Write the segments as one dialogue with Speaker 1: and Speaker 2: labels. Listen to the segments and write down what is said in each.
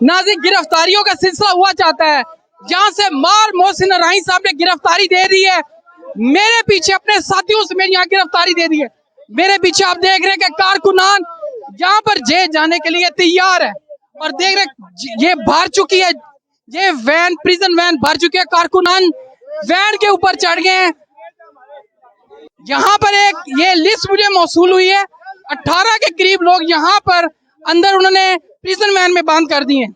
Speaker 1: नाज़रीन, गिरफ्तारियों का सिलसिला हुआ चाहता है, जहां से मार मोहसिन राही साहब ने गिरफ्तारी दे दी है। मेरे पीछे अपने साथियों से मेरी यहाँ गिरफ्तारी दे दी है। मेरे पीछे आप देख रहे हैं कि कारकुनान यहाँ पर जेल जाने के लिए तैयार है और देख रहे ये भर चुकी है, ये वैन, प्रिजन वैन भर चुकी है। कारकुनान वैन के ऊपर चढ़ गए हैं। यहाँ पर एक ये लिस्ट मुझे मौसूल हुई है, 18 के करीब लोग यहाँ पर अंदर उन्होंने प्रिजन वैन में बंद कर दिए।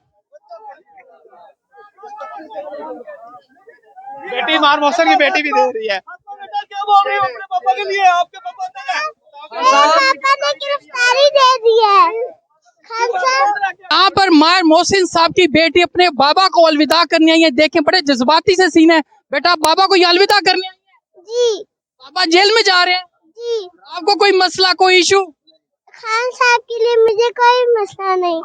Speaker 2: बेटी मार मौसम की बेटी भी दे रही है। क्या बोल रही हो अपने पापा के लिए? आपके पापा
Speaker 3: ने गिरफ्तारी दे दी है।
Speaker 1: यहाँ पर मार मोहसिन साहब की बेटी अपने बाबा को अलविदा करने आई है। देखें, बड़े जज्बाती से सीन है। बेटा, बाबा को अलविदा करने आई है
Speaker 3: जी।
Speaker 1: बाबा जेल में जा रहे हैं
Speaker 3: जी।
Speaker 1: आपको कोई मसला, कोई इशू?
Speaker 3: खान साहब के लिए मुझे कोई मसला नहीं।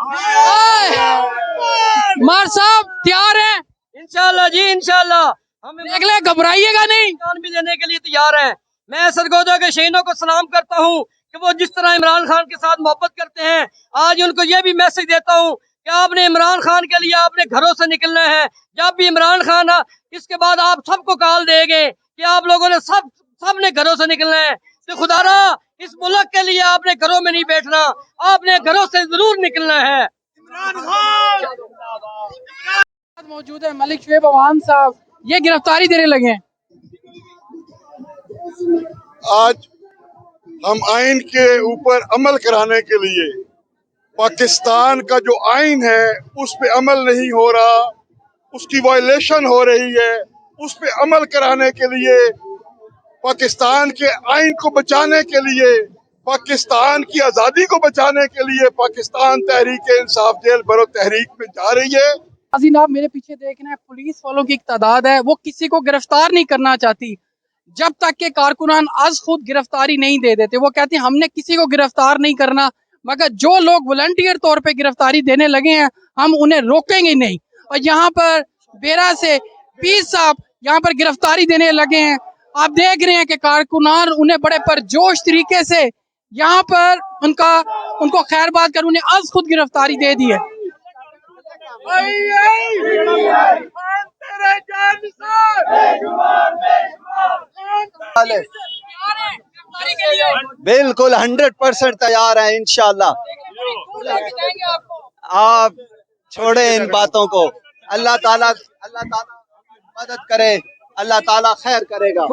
Speaker 1: मार साहब तैयार है?
Speaker 4: इंशाल्लाह जी, इंशाल्लाह। हम
Speaker 1: देख ले, घबराइएगा नहीं,
Speaker 4: जान भी देने के लिए तैयार हैं। मैं सरगोदा के शहीदों को सलाम करता हूं कि वो जिस तरह इमरान खान के साथ मोहब्बत करते हैं, आज उनको ये भी मैसेज देता हूं कि आपने इमरान खान के लिए अपने घरों से निकलना है। जब भी इमरान खान इसके बाद आप सबको कॉल देंगे कि आप लोगों ने सब ने घरों से निकलना है, तो खुदारा इस मुल्क के लिए आपने घरों में नहीं बैठना, आपने घरों से जरूर निकलना है।
Speaker 2: इमरान खान
Speaker 1: मौजूद है मलिक शुएब अवान साहब, ये गिरफ्तारी देने लगे हैं।
Speaker 5: आज हम आइन के ऊपर अमल कराने के लिए, पाकिस्तान का जो आइन है उस पे अमल नहीं हो रहा, उसकी वायलेशन हो रही है, उस पे अमल कराने के लिए, पाकिस्तान के आइन को बचाने के लिए, पाकिस्तान की आज़ादी को बचाने के लिए पाकिस्तान तहरीक इंसाफ जेल भरो तहरीक में जा रही है।
Speaker 1: आप मेरे पीछे देख रहे हैं, पुलिस वालों की एक तादाद है, वो किसी को गिरफ्तार नहीं करना चाहती जब तक के कारकुनान आज खुद गिरफ्तारी नहीं दे देते। वो कहते हैं हमने किसी को गिरफ्तार नहीं करना, मगर जो लोग वॉलंटियर तौर पे गिरफ्तारी देने लगे हैं हम उन्हें रोकेंगे नहीं। और यहाँ पर बेरा से पीर साहब यहाँ पर गिरफ्तारी देने लगे हैं। आप देख रहे हैं कि कारकुनान उन्हें बड़े परजोश तरीके से यहाँ पर उनको खैरबाद कर उन्हें आज खुद गिरफ्तारी दे दी है।
Speaker 6: बिल्कुल 100% तैयार है इंशाल्लाह। आप छोड़े इन बातों को, अल्लाह ताला मदद करे, अल्लाह ताला खैर करेगा।